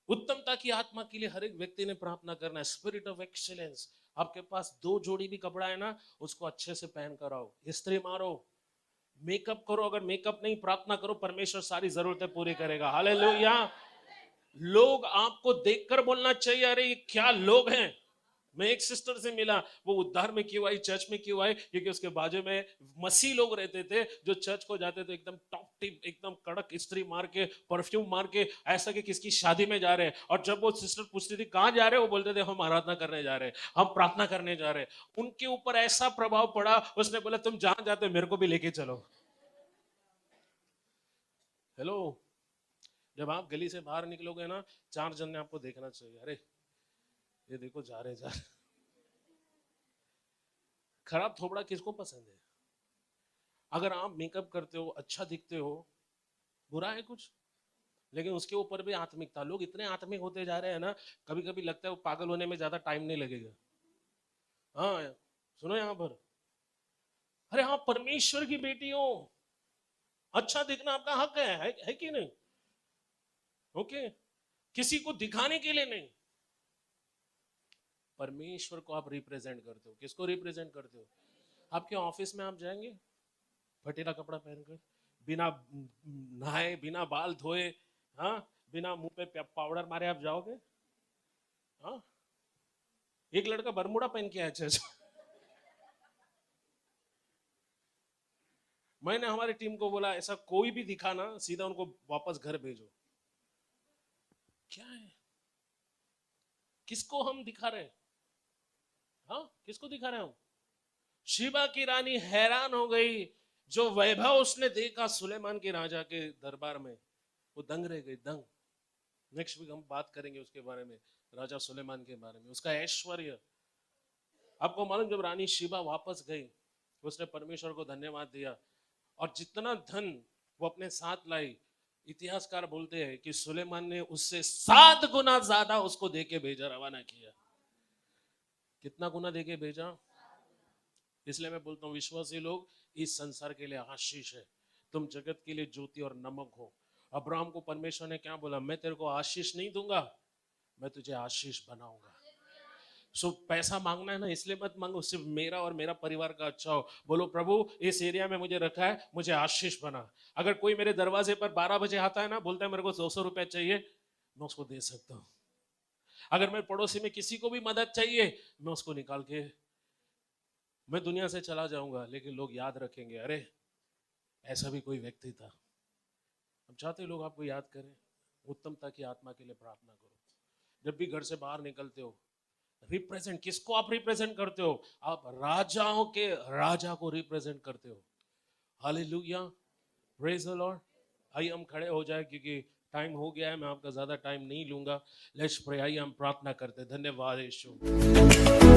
उत्तमता की आत्मा के लिए हर एक व्यक्ति ने प्रार्थना करना है, स्पिरिट ऑफ एक्सीलेंस। आपके पास 2 जोड़ी भी कपड़ा है ना, उसको अच्छे से पहन कर आओ, इस्त्री मारो, मेकअप करो। अगर मेकअप नहीं, प्रार्थना करो, परमेश्वर सारी जरूरतें पूरी करेगा। हालेलुया। लोग आपको देखकर बोलना चाहिए, अरे ये क्या लोग हैं। मैं एक सिस्टर से मिला, वो उद्धार में क्यों आई, चर्च में क्यों आई, क्योंकि उसके बाजू में मसीह लोग रहते थे जो चर्च को जाते थे एकदम टॉप टिप, एकदम कड़क इस्त्री मार के, परफ्यूम मार के, ऐसा कि किसकी शादी में जा रहे हैं। और जब वो सिस्टर पूछती थी कहाँ जा रहे हैं, वो बोलते थे हम आराधना करने जा रहे हैं, हम प्रार्थना करने जा रहे हैं। उनके ऊपर ऐसा प्रभाव पड़ा, उसने बोला तुम जहां जाते हो मेरे को भी लेके चलो। हेलो, जब आप गली से बाहर निकलोगे ना, 4 जन ने आपको देखना चाहिए, अरे ये देखो जा रहे। खराब थोबड़ा किसको पसंद है? अगर आप मेकअप करते हो, अच्छा दिखते हो, बुरा है कुछ? लेकिन उसके ऊपर भी आत्मिकता। लोग इतने आत्मिक होते जा रहे हैं ना, कभी कभी लगता है वो पागल होने में ज्यादा टाइम नहीं लगेगा। हाँ सुनो यहाँ पर, अरे आप परमेश्वर की बेटी हो, अच्छा दिखना आपका हक है कि नहीं? ओके, किसी को दिखाने के लिए नहीं, परमेश्वर को आप रिप्रेजेंट करते हो। किसको रिप्रेजेंट करते हो? आपके ऑफिस में आप जाएंगे फटेला कपड़ा पहनकर, बिना नहाए, बिना बाल धोए, हाँ, बिना मुंह पे पाउडर मारे आप जाओगे? हाँ, एक लड़का बरमूडा पहन के आया चर्च। मैंने हमारी टीम को बोला ऐसा कोई भी दिखा ना, सीधा उनको वापस घर भेजो। क्या है, किसको हम दिखा रहे हैं? हाँ, किसको दिखा रहे हैं हम? शीबा की रानी हैरान हो गई, जो वैभव उसने देखा सुलेमान के राजा के दरबार में, वो दंग रह गई, दंग। नेक्स्ट वीक हम बात करेंगे उसके बारे में, राजा सुलेमान के बारे में, उसका ऐश्वर्य। आपको मालूम, जब रानी शीबा वापस गई, उसने परमेश्वर को धन्यवाद दिया, और जितना धन वो अपने साथ लाई, इतिहासकार बोलते हैं कि सुलेमान ने उससे 7 गुना ज्यादा उसको देके भेजा, रवाना किया। कितना गुना देके भेजा? इसलिए मैं बोलता हूँ विश्वासी लोग इस संसार के लिए आशीष है, तुम जगत के लिए ज्योति और नमक हो। अब्राहम को परमेश्वर ने क्या बोला? मैं तेरे को आशीष नहीं दूंगा, मैं तुझे आशीष बनाऊंगा। सो पैसा मांगना है ना, इसलिए मत मांगो सिर्फ मेरा और मेरा परिवार का अच्छा हो। बोलो प्रभु इस एरिया में मुझे रखा है, मुझे आशीष बना। अगर कोई मेरे दरवाजे पर 12 बजे आता है ना, बोलता है मेरे को 200 रुपए चाहिए, मैं उसको दे सकता हूँ। अगर मेरे पड़ोसी में किसी को भी मदद चाहिए, मैं उसको निकाल के, मैं दुनिया से चला जाऊंगा, लेकिन लोग याद रखेंगे, अरे ऐसा भी कोई व्यक्ति था। हम चाहते लोग आपको याद करें। उत्तमता की आत्मा के लिए प्रार्थना करो। जब भी घर से बाहर निकलते हो, रिप्रेजेंट, किसको आप रिप्रेजेंट करते हो? आप राजाओं के राजा को रिप्रेजेंट करते हो। Hallelujah, praise the Lord. आइए हम खड़े हो जाए, क्योंकि टाइम हो गया है, मैं आपका ज्यादा टाइम नहीं लूंगा। लेट्स प्रे, आइए हम प्रार्थना करते हैं। धन्यवाद यीशु।